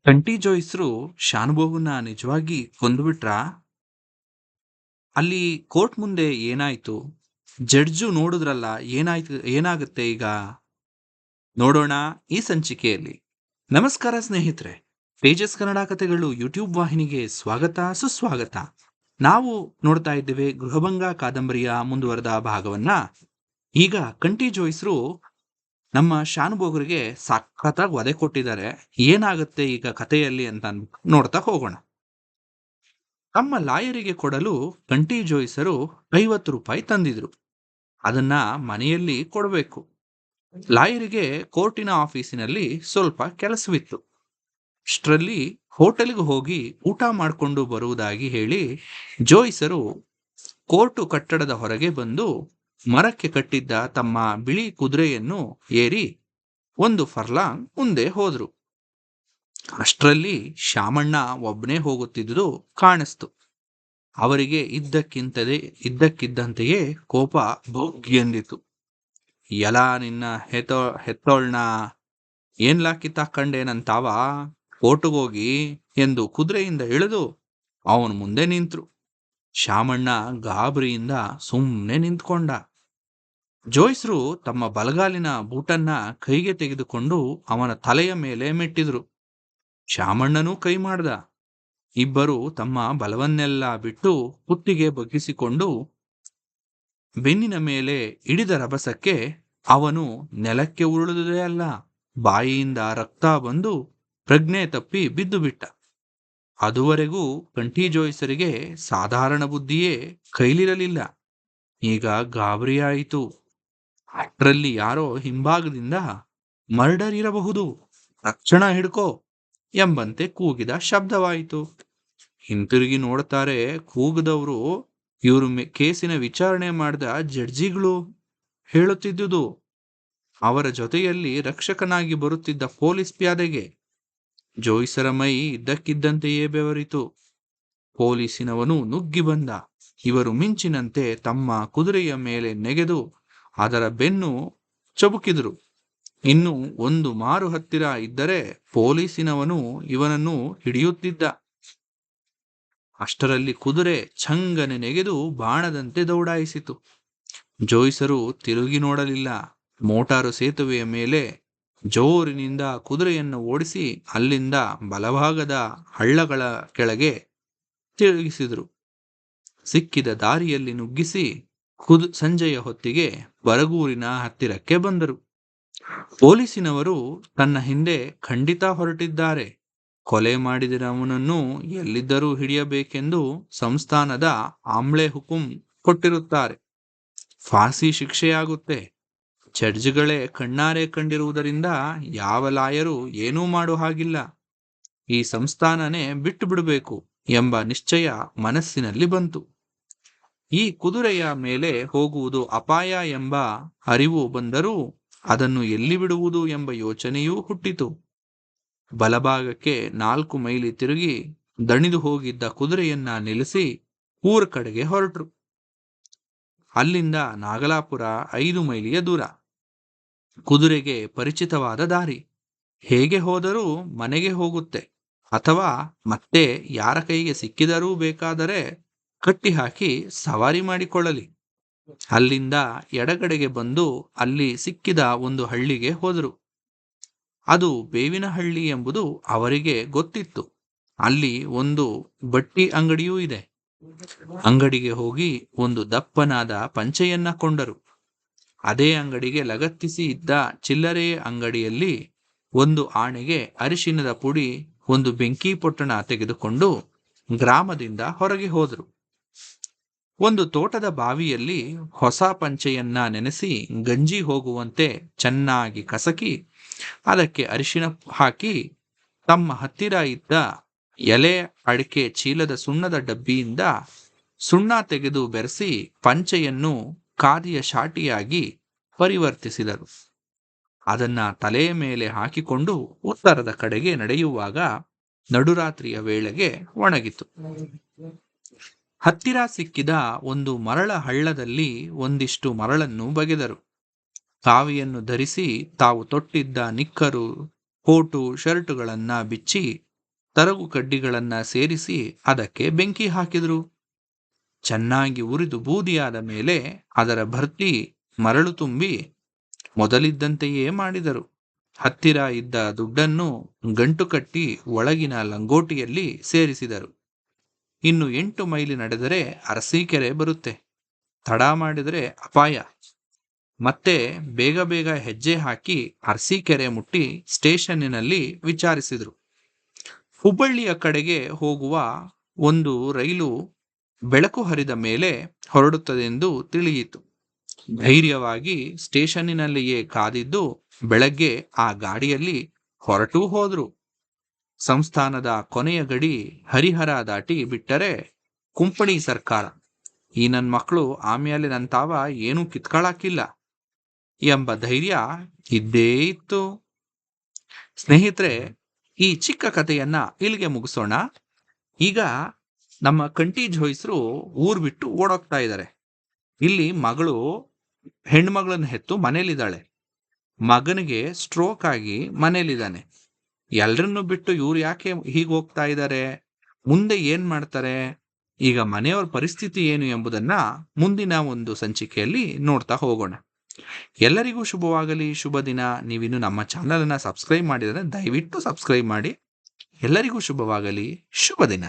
ಕಂಟಿ ಜೋಯಿಸ್ರು ಶಾನುಭೋಗನ ನಿಜವಾಗಿ ಕೊಂದ್ಬಿಟ್ರಾ? ಅಲ್ಲಿ ಕೋರ್ಟ್ ಮುಂದೆ ಏನಾಯ್ತು? ಜಡ್ಜು ನೋಡಿದ್ರಲ್ಲ, ಏನಾಗುತ್ತೆ ಈಗ? ನೋಡೋಣ ಈ ಸಂಚಿಕೆಯಲ್ಲಿ. ನಮಸ್ಕಾರ ಸ್ನೇಹಿತರೆ, ತೇಜಸ್ ಕನ್ನಡ ಕಥೆಗಳು ಯೂಟ್ಯೂಬ್ ವಾಹಿನಿಗೆ ಸ್ವಾಗತ ಸುಸ್ವಾಗತ. ನಾವು ನೋಡ್ತಾ ಇದ್ದೇವೆ ಗೃಹಭಂಗ ಕಾದಂಬರಿಯ ಮುಂದುವರೆದ ಭಾಗವನ್ನ. ಈಗ ಕಂಟಿ ಜೋಯಿಸ್ರು ನಮ್ಮ ಶಾನುಭೋಗರಿಗೆ ಸಖತ್ತಾಗಿ ವಧೆ ಕೊಟ್ಟಿದ್ದಾರೆ. ಏನಾಗುತ್ತೆ ಈಗ ಕಥೆಯಲ್ಲಿ ಅಂತ ನೋಡ್ತಾ ಹೋಗೋಣ. ತಮ್ಮ ಲಾಯರಿಗೆ ಕೊಡಲು ಕಂಟಿ ಜೋಯಿಸರು 50 ರೂಪಾಯಿ ತಂದಿದ್ರು. ಅದನ್ನ ಮನೆಯಲ್ಲಿ ಕೊಡಬೇಕು. ಲಾಯರಿಗೆ ಕೋರ್ಟಿನ ಆಫೀಸಿನಲ್ಲಿ ಸ್ವಲ್ಪ ಕೆಲಸವಿತ್ತು. ಅಷ್ಟರಲ್ಲಿ ಹೋಟೆಲ್ಗೆ ಹೋಗಿ ಊಟ ಮಾಡಿಕೊಂಡು ಬರುವುದಾಗಿ ಹೇಳಿ ಜೋಯಿಸರು ಕೋರ್ಟು ಕಟ್ಟಡದ ಹೊರಗೆ ಬಂದು ಮರಕ್ಕೆ ಕಟ್ಟಿದ್ದ ತಮ್ಮ ಬಿಳಿ ಕುದುರೆಯನ್ನು ಏರಿ 1 ಫರ್ಲಾಂಗ್ ಮುಂದೆ ಹೋದ್ರು. ಅಷ್ಟರಲ್ಲಿ ಶಾಮಣ್ಣ ಒಬ್ಬನೇ ಹೋಗುತ್ತಿದ್ದುದು ಕಾಣಿಸ್ತು. ಅವರಿಗೆ ಇದ್ದಕ್ಕಿದ್ದಂತೆಯೇ ಕೋಪ ಭೋಗ್ಯಂದಿತು. ಎಲ ನಿನ್ನ ಹೆತ್ತೋಳ್ನ ಏನ್ಲಾ ಕಿತ್ತಾಕಂಡೇನಂತಾವ, ಕೋರ್ಟ್ಗೋಗಿ ಎಂದು ಕುದುರೆಯಿಂದ ಇಳಿದು ಅವನು ಮುಂದೆ ನಿಂತ್ರು. ಶಾಮಣ್ಣ ಗಾಬರಿಯಿಂದ ಸುಮ್ಮನೆ ನಿಂತ್ಕೊಂಡ. ಜೋಯಿಸ್ರು ತಮ್ಮ ಬಲಗಾಲಿನ ಬೂಟನ್ನ ಕೈಗೆ ತೆಗೆದುಕೊಂಡು ಅವನ ತಲೆಯ ಮೇಲೆ ಮೆಟ್ಟಿದ್ರು. ಶಾಮಣ್ಣನೂ ಕೈ ಮಾಡ್ದ. ಇಬ್ಬರು ತಮ್ಮ ಬಲವನ್ನೆಲ್ಲ ಬಿಟ್ಟು ಕುತ್ತಿಗೆ ಬಗ್ಗಿಸಿಕೊಂಡು ಬೆನ್ನಿನ ಮೇಲೆ ಹಿಡಿದ ರಭಸಕ್ಕೆ ಅವನು ನೆಲಕ್ಕೆ ಉರುಳುವುದೇ ಅಲ್ಲ, ಬಾಯಿಯಿಂದ ರಕ್ತ ಬಂದು ಪ್ರಜ್ಞೆ ತಪ್ಪಿ ಬಿದ್ದು ಬಿಟ್ಟ. ಅದುವರೆಗೂ ಕಂಟಿ ಜೋಯಿಸರಿಗೆ ಸಾಧಾರಣ ಬುದ್ಧಿಯೇ ಕೈಲಿರಲಿಲ್ಲ. ಈಗ ಗಾಬರಿಯಾಯಿತು. ಅಷ್ಟರಲ್ಲಿ ಯಾರೋ ಹಿಂಭಾಗದಿಂದ ಮರ್ಡರ್ ಇರಬಹುದು, ತಕ್ಷಣ ಹಿಡ್ಕೋ ಎಂಬಂತೆ ಕೂಗಿದ ಶಬ್ದವಾಯಿತು. ಹಿಂತಿರುಗಿ ನೋಡ್ತಾರೆ. ಕೂಗದವರು ಇವರು ಕೇಸಿನ ವಿಚಾರಣೆ ಮಾಡಿದ ಜಡ್ಜಿಗಳು ಹೇಳುತ್ತಿದ್ದುದು. ಅವರ ಜೊತೆಯಲ್ಲಿ ರಕ್ಷಕನಾಗಿ ಬರುತ್ತಿದ್ದ ಪೊಲೀಸ್ ಪ್ಯಾದೆಗೆ. ಜೋಯಿಸರ ಮೈ ಇದ್ದಕ್ಕಿದ್ದಂತೆಯೇ ಬೆವರಿತು. ಪೊಲೀಸಿನವನು ನುಗ್ಗಿ ಬಂದ. ಇವರು ಮಿಂಚಿನಂತೆ ತಮ್ಮ ಕುದುರೆಯ ಮೇಲೆ ನೆಗೆದು ಅದರ ಬೆನ್ನು ಚಬುಕಿದ್ರು. ಇನ್ನು 1 ಮಾರು ಹತ್ತಿರ ಇದ್ದರೆ ಪೊಲೀಸಿನವನು ಇವನನ್ನು ಹಿಡಿಯುತ್ತಿದ್ದ. ಅಷ್ಟರಲ್ಲಿ ಕುದುರೆ ಛಂಗನೆ ನೆಗೆದು ಬಾಣದಂತೆ ದೌಡಾಯಿಸಿತು. ಜೋಯಿಸರು ತಿರುಗಿ ನೋಡಲಿಲ್ಲ. ಮೋಟಾರು ಸೇತುವೆಯ ಮೇಲೆ ಜೋರಿನಿಂದ ಕುದುರೆಯನ್ನು ಓಡಿಸಿ ಅಲ್ಲಿಂದ ಬಲಭಾಗದ ಹಳ್ಳಗಳ ಕೆಳಗೆ ತಿರುಗಿಸಿದ್ರು. ಸಿಕ್ಕಿದ ದಾರಿಯಲ್ಲಿ ನುಗ್ಗಿಸಿ ಸಂಜೆಯ ಹೊತ್ತಿಗೆ ಬರಗೂರಿನ ಹತ್ತಿರಕ್ಕೆ ಬಂದರು. ಪೊಲೀಸಿನವರು ತನ್ನ ಹಿಂದೆ ಖಂಡಿತ ಹೊರಟಿದ್ದಾರೆ. ಕೊಲೆ ಮಾಡಿದವನನ್ನು ಎಲ್ಲಿದ್ದರೂ ಹಿಡಿಯಬೇಕೆಂದು ಸಂಸ್ಥಾನದ ಆಮ್ಲೆ ಹುಕುಂ ಕೊಟ್ಟಿರುತ್ತಾರೆ. ಫಾಸಿ ಶಿಕ್ಷೆಯಾಗುತ್ತೆ. ಜಡ್ಜ್ಗಳೇ ಕಣ್ಣಾರೆ ಕಂಡಿರುವುದರಿಂದ ಯಾವ ಲಾಯರು ಏನೂ ಮಾಡೋ ಹಾಗಿಲ್ಲ. ಈ ಸಂಸ್ಥಾನನೇ ಬಿಟ್ಟು ಬಿಡಬೇಕು ಎಂಬ ನಿಶ್ಚಯ ಮನಸ್ಸಿನಲ್ಲಿ ಬಂತು. ಈ ಕುದುರೆಯ ಮೇಲೆ ಹೋಗುವುದು ಅಪಾಯ ಎಂಬ ಅರಿವು ಬಂದರೂ ಅದನ್ನು ಎಲ್ಲಿ ಬಿಡುವುದು ಎಂಬ ಯೋಚನೆಯೂ ಹುಟ್ಟಿತು. ಬಲಭಾಗಕ್ಕೆ 4 ಮೈಲಿ ತಿರುಗಿ ದಣಿದು ಹೋಗಿದ್ದ ಕುದುರೆಯನ್ನ ನಿಲ್ಲಿಸಿ ಊರ ಕಡೆಗೆ ಹೊರಟ್ರು. ಅಲ್ಲಿಂದ ನಾಗಲಾಪುರ 5 ಮೈಲಿಯ ದೂರ. ಕುದುರೆಗೆ ಪರಿಚಿತವಾದ ದಾರಿ. ಹೇಗೆ ಹೋದರೂ ಮನೆಗೆ ಹೋಗುತ್ತೆ, ಅಥವಾ ಮತ್ತೆ ಯಾರ ಕೈಗೆ ಸಿಕ್ಕಿದರೂ ಬೇಕಾದರೆ ಕಟ್ಟಿ ಹಾಕಿ ಸವಾರಿ ಮಾಡಿಕೊಳ್ಳಲಿ. ಅಲ್ಲಿಂದ ಎಡಗಡೆಗೆ ಬಂದು ಅಲ್ಲಿ ಸಿಕ್ಕಿದ ಒಂದು ಹಳ್ಳಿಗೆ ಹೋದರು. ಅದು ಬೇವಿನಹಳ್ಳಿ ಎಂಬುದು ಅವರಿಗೆ ಗೊತ್ತಿತ್ತು. ಅಲ್ಲಿ ಒಂದು ಬಟ್ಟಿ ಅಂಗಡಿಯೂ ಇದೆ. ಅಂಗಡಿಗೆ ಹೋಗಿ ಒಂದು ದಪ್ಪನಾದ ಪಂಚೆಯನ್ನ ಕೊಂಡರು. ಅದೇ ಅಂಗಡಿಗೆ ಲಗತ್ತಿಸಿ ಇದ್ದ ಚಿಲ್ಲರೆ ಅಂಗಡಿಯಲ್ಲಿ ಒಂದು ಆಣೆಗೆ ಅರಿಶಿನದ ಪುಡಿ, ಒಂದು ಬೆಂಕಿ ಪೊಟ್ಟಣ ತೆಗೆದುಕೊಂಡು ಗ್ರಾಮದಿಂದ ಹೊರಗೆ ಹೋದರು. ಒಂದು ತೋಟದ ಬಾವಿಯಲ್ಲಿ ಹೊಸ ಪಂಚೆಯನ್ನ ನೆನೆಸಿ ಗಂಜಿ ಹೋಗುವಂತೆ ಚೆನ್ನಾಗಿ ಕಸಕಿ ಅದಕ್ಕೆ ಅರಿಶಿನ ಹಾಕಿ ತಮ್ಮ ಹತ್ತಿರ ಇದ್ದ ಎಲೆ ಅಡಿಕೆ ಚೀಲದ ಸುಣ್ಣದ ಡಬ್ಬಿಯಿಂದ ಸುಣ್ಣ ತೆಗೆದು ಬೆರೆಸಿ ಪಂಚೆಯನ್ನು ಖಾದಿಯ ಶಾಟಿಯಾಗಿ ಪರಿವರ್ತಿಸಿದರು. ಅದನ್ನ ತಲೆಯ ಮೇಲೆ ಹಾಕಿಕೊಂಡು ಉತ್ತರದ ಕಡೆಗೆ ನಡೆಯುವಾಗ ನಡುರಾತ್ರಿಯ ವೇಳೆಗೆ ಒಣಗಿತು. ಹತ್ತಿರ ಸಿಕ್ಕಿದ ಒಂದು ಮರಳ ಹಳ್ಳದಲ್ಲಿ ಒಂದಿಷ್ಟು ಮರಳನ್ನು ಬಗೆದರು. ಕಾವಿಯನ್ನು ಧರಿಸಿ ತಾವು ತೊಟ್ಟಿದ್ದ ನಿಕ್ಕರು, ಕೋಟು, ಶರ್ಟುಗಳನ್ನ ಬಿಚ್ಚಿ ತರಗು ಕಡ್ಡಿಗಳನ್ನ ಸೇರಿಸಿ ಅದಕ್ಕೆ ಬೆಂಕಿ ಹಾಕಿದರು. ಚೆನ್ನಾಗಿ ಉರಿದು ಬೂದಿಯಾದ ಮೇಲೆ ಅದರ ಭರ್ತಿ ಮರಳು ತುಂಬಿ ಮೊದಲಿದ್ದಂತೆಯೇ ಮಾಡಿದರು. ಹತ್ತಿರ ಇದ್ದ ದುಡ್ಡನ್ನು ಗಂಟು ಕಟ್ಟಿ ಒಳಗಿನ ಲಂಗೋಟಿಯಲ್ಲಿ ಸೇರಿಸಿದರು. ಇನ್ನು 8 ಮೈಲಿ ನಡೆದರೆ ಅರಸೀಕೆರೆ ಬರುತ್ತೆ. ತಡ ಮಾಡಿದರೆ ಅಪಾಯ. ಮತ್ತೆ ಬೇಗ ಬೇಗ ಹೆಜ್ಜೆ ಹಾಕಿ ಅರಸೀಕೆರೆ ಮುಟ್ಟಿ ಸ್ಟೇಷನ್ನಿನಲ್ಲಿ ವಿಚಾರಿಸಿದರು. ಹುಬ್ಬಳ್ಳಿಯ ಕಡೆಗೆ ಹೋಗುವ ಒಂದು ರೈಲು ಬೆಳಕು ಹರಿದ ಮೇಲೆ ಹೊರಡುತ್ತದೆಂದು ತಿಳಿಯಿತು. ಧೈರ್ಯವಾಗಿ ಸ್ಟೇಷನ್ನಿನಲ್ಲಿಯೇ ಕಾದಿದ್ದು ಬೆಳಗ್ಗೆ ಆ ಗಾಡಿಯಲ್ಲಿ ಹೊರಟೂ ಹೋದ್ರು. ಸಂಸ್ಥಾನದ ಕೊನೆಯ ಗಡಿ ಹರಿಹರ ದಾಟಿ ಬಿಟ್ಟರೆ ಕುಂಪಣಿ ಸರ್ಕಾರ. ಈ ನನ್ನ ಮಕ್ಕಳು ಆಮೇಲೆ ನನ್ನ ತಾವ ಏನೂ ಕಿತ್ಕೊಳ್ಳಾಕಿಲ್ಲ ಎಂಬ ಧೈರ್ಯ ಇದ್ದೇ ಇತ್ತು. ಸ್ನೇಹಿತರೆ, ಈ ಚಿಕ್ಕ ಕಥೆಯನ್ನ ಇಲ್ಲಿಗೆ ಮುಗಿಸೋಣ. ಈಗ ನಮ್ಮ ಕಂಟೀಜ್ ಹೊಯ್ಸರು ಊರ್ ಬಿಟ್ಟು ಓಡೋಗ್ತಾ ಇದ್ದಾರೆ. ಇಲ್ಲಿ ಮಗಳು ಹೆಣ್ಮಗಳನ್ನ ಹೆತ್ತು ಮನೇಲಿದ್ದಾಳೆ. ಮಗನಿಗೆ ಸ್ಟ್ರೋಕ್ ಆಗಿ ಮನೇಲಿದ್ದಾನೆ. ಎಲ್ರನ್ನು ಬಿಟ್ಟು ಇವ್ರು ಯಾಕೆ ಹೀಗೆ ಹೋಗ್ತಾ ಇದ್ದಾರೆ, ಮುಂದೆ ಏನ್ ಮಾಡ್ತಾರೆ, ಈಗ ಮನೆಯವ್ರ ಪರಿಸ್ಥಿತಿ ಏನು ಎಂಬುದನ್ನ ಮುಂದಿನ ಒಂದು ಸಂಚಿಕೆಯಲ್ಲಿ ನೋಡ್ತಾ ಹೋಗೋಣ. ಎಲ್ಲರಿಗೂ ಶುಭವಾಗಲಿ, ಶುಭ ದಿನ. ನೀವಿನ್ನು ನಮ್ಮ ಚಾನಲ್ ಅನ್ನ ಸಬ್ಸ್ಕ್ರೈಬ್ ಮಾಡಿದರೆ ದಯವಿಟ್ಟು ಸಬ್ಸ್ಕ್ರೈಬ್ ಮಾಡಿ. ಎಲ್ಲರಿಗೂ ಶುಭವಾಗಲಿ, ಶುಭ ದಿನ.